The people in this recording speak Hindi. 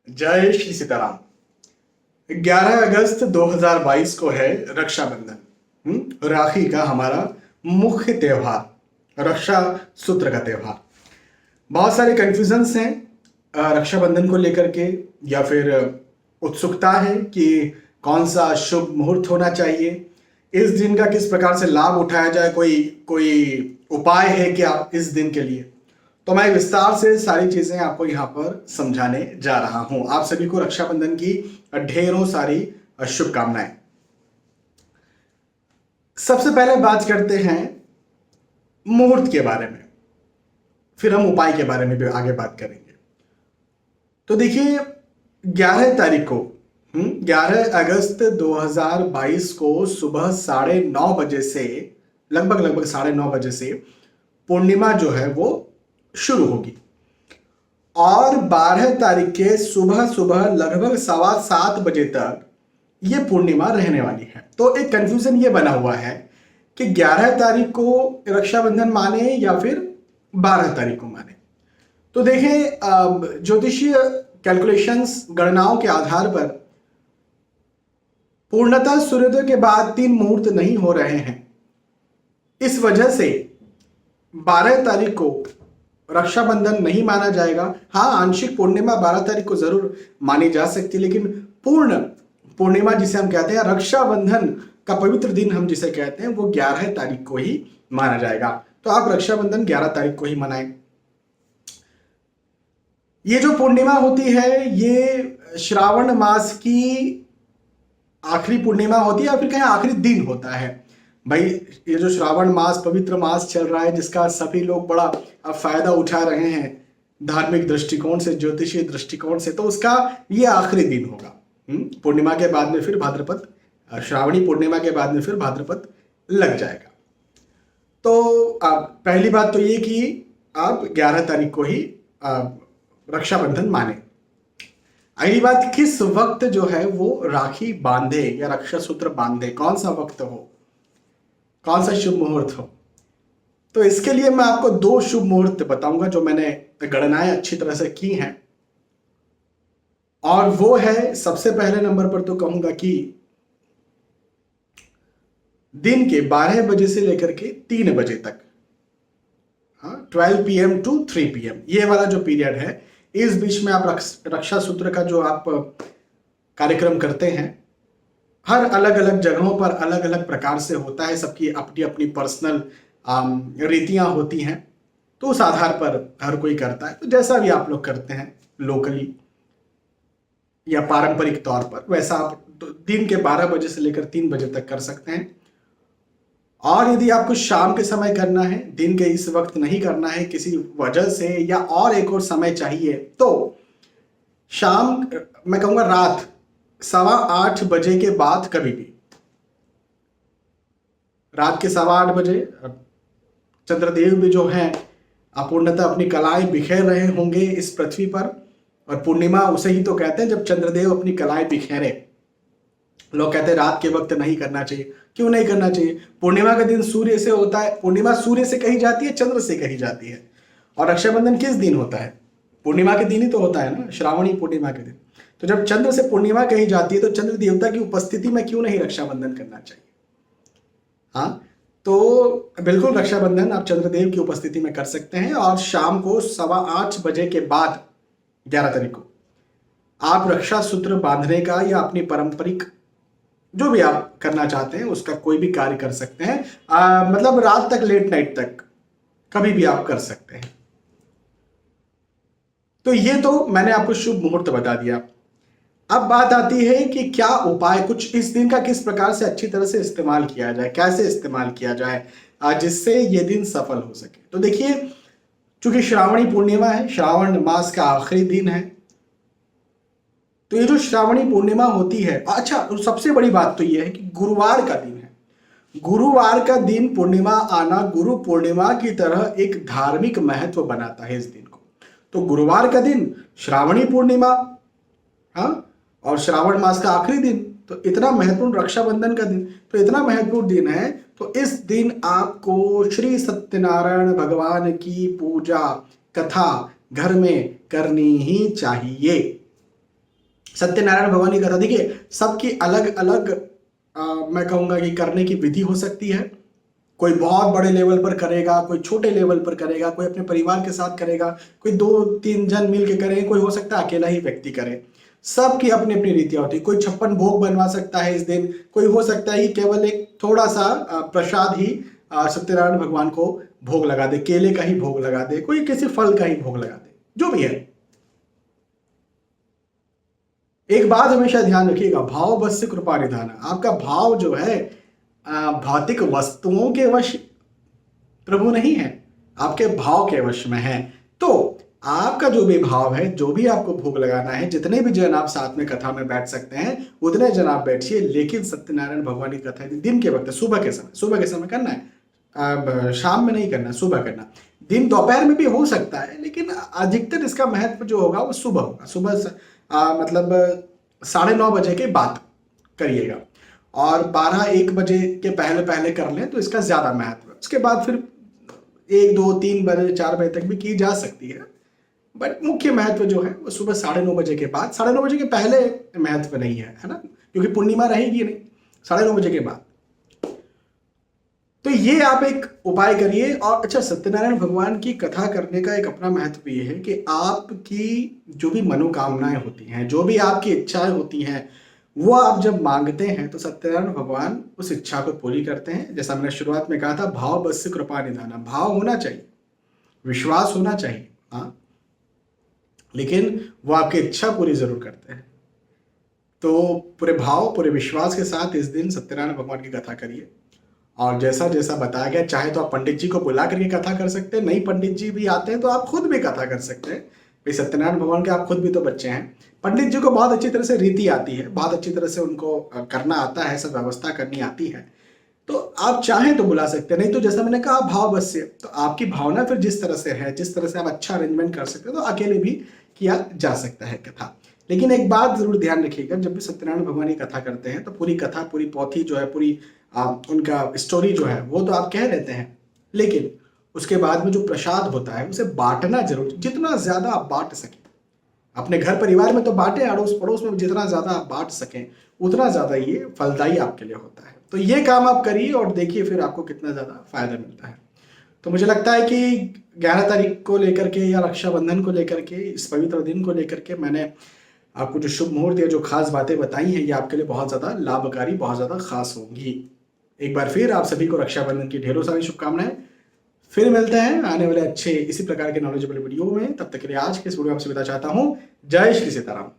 जय श्री सीताराम। 11 अगस्त 2022 को है रक्षाबंधन। राखी का हमारा मुख्य त्योहार, रक्षा सूत्र का त्योहार। बहुत सारे कन्फ्यूजन्स हैं रक्षाबंधन को लेकर के, या फिर उत्सुकता है कि कौन सा शुभ मुहूर्त होना चाहिए, इस दिन का किस प्रकार से लाभ उठाया जाए, कोई कोई उपाय है क्या इस दिन के लिए। तो मैं विस्तार से सारी चीजें आपको यहाँ पर समझाने जा रहा हूं। आप सभी को रक्षाबंधन की ढेरों सारी शुभकामनाएं। सबसे पहले बात करते हैं मुहूर्त के बारे में, फिर हम उपाय के बारे में भी आगे बात करेंगे। तो देखिए 11 तारीख को 11 अगस्त 2022 को सुबह 9:30 बजे से लगभग 9:30 बजे से पूर्णिमा जो है वो शुरू होगी और 12 तारीख के सुबह सुबह लगभग 7:15 बजे तक ये पूर्णिमा रहने वाली है। तो एक कंफ्यूजन ये बना हुआ है कि 11 तारीख को रक्षाबंधन माने या फिर 12 तारीख को माने। तो देखें, ज्योतिषीय कैलकुलेशंस, गणनाओं के आधार पर पूर्णतः सूर्योदय के बाद 3 मुहूर्त नहीं हो रहे हैं। इस वजह से 12 तारीख को रक्षाबंधन नहीं माना जाएगा। हाँ, आंशिक पूर्णिमा 12 तारीख को जरूर मानी जा सकती है, लेकिन पूर्ण पूर्णिमा जिसे हम कहते हैं, रक्षाबंधन का पवित्र दिन हम जिसे कहते हैं, वो 11 तारीख को ही माना जाएगा। तो आप रक्षाबंधन 11 तारीख को ही मनाएं। ये जो पूर्णिमा होती है ये श्रावण मास की आखिरी पूर्णिमा होती है या फिर कहें आखिरी दिन होता है। भाई, ये जो श्रावण मास, पवित्र मास चल रहा है, जिसका सभी लोग बड़ा फायदा उठा रहे हैं धार्मिक दृष्टिकोण से, ज्योतिषीय दृष्टिकोण से, तो उसका ये आखिरी दिन होगा। पूर्णिमा के बाद में फिर भाद्रपद, श्रावणी पूर्णिमा के बाद में फिर भाद्रपद लग जाएगा। तो पहली बात तो ये कि आप 11 तारीख को ही रक्षाबंधन माने। अगली बात, किस वक्त जो है वो राखी बांधे या रक्षा सूत्र बांधे, कौन सा वक्त हो, कौन सा शुभ मुहूर्त हो। तो इसके लिए मैं आपको 2 शुभ मुहूर्त बताऊंगा जो मैंने गणनाएं अच्छी तरह से की हैं। और वो है, सबसे पहले नंबर पर तो कहूंगा कि दिन के 12 बजे से लेकर के 3 बजे तक, 12 PM to 3 PM, ये वाला जो पीरियड है, इस बीच में आप रक्षा सूत्र का जो आप कार्यक्रम करते हैं, हर अलग अलग जगहों पर अलग अलग प्रकार से होता है, सबकी अपनी अपनी पर्सनल रीतियां होती हैं। तो उस आधार पर हर कोई करता है। तो जैसा भी आप लोग करते हैं लोकली या पारंपरिक तौर पर, वैसा आप दिन के 12 बजे से लेकर 3 बजे तक कर सकते हैं। और यदि आपको शाम के समय करना है, दिन के इस वक्त नहीं करना है किसी वजह से, या और एक और समय चाहिए, तो शाम, मैं कहूँगा रात 8:15 बजे के बाद, कभी भी रात के 8:15 बजे चंद्रदेव भी जो हैं अपूर्णतः अपनी कलाएं बिखेर रहे होंगे इस पृथ्वी पर। और पूर्णिमा उसे ही तो कहते हैं जब चंद्रदेव अपनी कलाएं बिखेरे। लोग कहते हैं रात के वक्त नहीं करना चाहिए। क्यों नहीं करना चाहिए? पूर्णिमा का दिन सूर्य से होता है। पूर्णिमा सूर्य से कही जाती है, चंद्र से कही जाती है। और रक्षाबंधन किस दिन होता है? पूर्णिमा के दिन ही तो होता है ना, श्रावणी पूर्णिमा के दिन। तो जब चंद्र से पूर्णिमा कही जाती है तो चंद्र देवता की उपस्थिति में क्यों नहीं रक्षाबंधन करना चाहिए? हाँ, तो बिल्कुल रक्षाबंधन आप चंद्रदेव की उपस्थिति में कर सकते हैं। और शाम को 8:15 बजे के बाद 11 तारीख को आप रक्षा सूत्र बांधने का या अपनी पारंपरिक जो भी आप करना चाहते हैं उसका कोई भी कार्य कर सकते हैं। मतलब रात तक, लेट नाइट तक कभी भी आप कर सकते हैं। तो ये तो मैंने आपको शुभ मुहूर्त बता दिया। अब बात आती है कि क्या उपाय, कुछ इस दिन का किस प्रकार से अच्छी तरह से इस्तेमाल किया जाए, कैसे इस्तेमाल किया जाए जिससे ये दिन सफल हो सके। तो देखिए, चूंकि श्रावणी पूर्णिमा है, श्रावण मास का आखिरी दिन है, तो ये जो श्रावणी पूर्णिमा होती है, अच्छा, तो सबसे बड़ी बात तो ये है कि गुरुवार का दिन है। गुरुवार का दिन पूर्णिमा आना गुरु पूर्णिमा की तरह एक धार्मिक महत्व बनाता है इस दिन को। तो गुरुवार का दिन, श्रावणी पूर्णिमा, हाँ, और श्रावण मास का आखिरी दिन, तो इतना महत्वपूर्ण, रक्षाबंधन का दिन, तो इतना महत्वपूर्ण दिन है। तो इस दिन आपको श्री सत्यनारायण भगवान की पूजा, कथा घर में करनी ही चाहिए। सत्यनारायण भगवान की कथा देखिए, सबकी अलग अलग मैं कहूँगा कि करने की विधि हो सकती है। कोई बहुत बड़े लेवल पर करेगा, कोई छोटे लेवल पर करेगा, कोई अपने परिवार के साथ करेगा, कोई 2-3 जन मिल के करे, कोई हो सकता है अकेला ही व्यक्ति करे। सबकी अपनी अपनी रीतियां होती है। कोई 56 भोग बनवा सकता है इस दिन, कोई हो सकता है कि केवल एक थोड़ा सा प्रसाद ही सत्यनारायण भगवान को भोग लगा दे, केले का ही भोग लगा दे, कोई किसी फल का ही भोग लगा दे, जो भी है। एक बात हमेशा ध्यान रखिएगा, भाव बस से कृपा निधान। आपका भाव जो है भौतिक वस्तुओं के वश प्रभु नहीं है, आपके भाव के वश में है। तो आपका जो भी भाव है, जो भी आपको भोग लगाना है, जितने भी जन आप साथ में कथा में बैठ सकते हैं उतने जन आप बैठिए, लेकिन सत्यनारायण भगवान की कथा दिन के वक्त, सुबह के समय करना है, अब शाम में नहीं करना, सुबह करना। दिन दोपहर में भी हो सकता है, लेकिन अधिकतर इसका महत्व जो होगा वो सुबह होगा। सुबह मतलब 9:30 बजे के बाद करिएगा, और 12-1 बजे के पहले पहले कर लें तो इसका ज्यादा महत्व है। उसके बाद फिर 1-2-3 बजे 4 बजे तक भी की जा सकती है, बट मुख्य महत्व जो है वो सुबह 9:30 बजे के बाद। 9:30 बजे के पहले महत्व नहीं है ना, क्योंकि पूर्णिमा रहेगी नहीं 9:30 बजे के बाद। तो ये आप एक उपाय करिए। और अच्छा, सत्यनारायण भगवान की कथा करने का एक अपना महत्व ये है कि आपकी जो भी मनोकामनाएं होती हैं, जो भी आपकी इच्छाएं होती हैं, वो आप जब मांगते हैं तो सत्यनारायण भगवान उस इच्छा को पूरी करते हैं। जैसा मैंने शुरुआत में कहा था, भाव बस से कृपा निधाना। भाव होना चाहिए, विश्वास होना चाहिए, हाँ, लेकिन वो आपकी इच्छा पूरी जरूर करते हैं। तो पूरे भाव, पूरे विश्वास के साथ इस दिन सत्यनारायण भगवान की कथा करिए। और जैसा जैसा बताया गया, चाहे तो आप पंडित जी को बुला करके कथा कर सकते हैं, नहीं पंडित जी भी आते हैं तो आप खुद भी कथा कर सकते हैं। भाई सत्यनारायण भगवान के आप खुद भी तो बच्चे हैं। पंडित जी को बहुत अच्छी तरह से रीति आती है, बहुत अच्छी तरह से उनको करना आता है, सब व्यवस्था करनी आती है, तो आप चाहें तो बुला सकते हैं। नहीं तो जैसा मैंने कहा, भाव बस से, तो आपकी भावना फिर जिस तरह से है, जिस तरह से आप अच्छा अरेंजमेंट कर सकते हैं, तो अकेले भी किया जा सकता है कथा। लेकिन एक बात जरूर ध्यान रखिएगा, जब भी सत्यनारायण भगवान की कथा करते हैं तो पूरी कथा, पूरी पोथी जो है, पूरी उनका स्टोरी जो है वो तो आप कह लेते हैं, लेकिन उसके बाद में जो प्रसाद होता है उसे बांटना जरूर, जितना ज्यादा आप बांट सकें। अपने घर परिवार में तो बांटे, अड़ोस पड़ोस में जितना ज्यादा आप बांट सकें उतना ज्यादा ये फलदायी आपके लिए होता है। तो ये काम आप करिए और देखिए फिर आपको कितना ज्यादा फायदा मिलता है। तो मुझे लगता है कि 11 तारीख को लेकर के या रक्षाबंधन को लेकर के, इस पवित्र दिन को लेकर के मैंने आपको जो शुभ मुहूर्त या जो खास बातें बताई हैं, ये आपके लिए बहुत ज्यादा लाभकारी, बहुत ज्यादा खास होंगी। एक बार फिर आप सभी को रक्षाबंधन की ढेरों सारी शुभकामनाएं। फिर मिलते हैं आने वाले अच्छे इसी प्रकार के नॉलेजेबल वीडियो में। तब तक के लिए आज के इस वीडियो में आपसे विदा चाहता हूं। जय श्री सीताराम।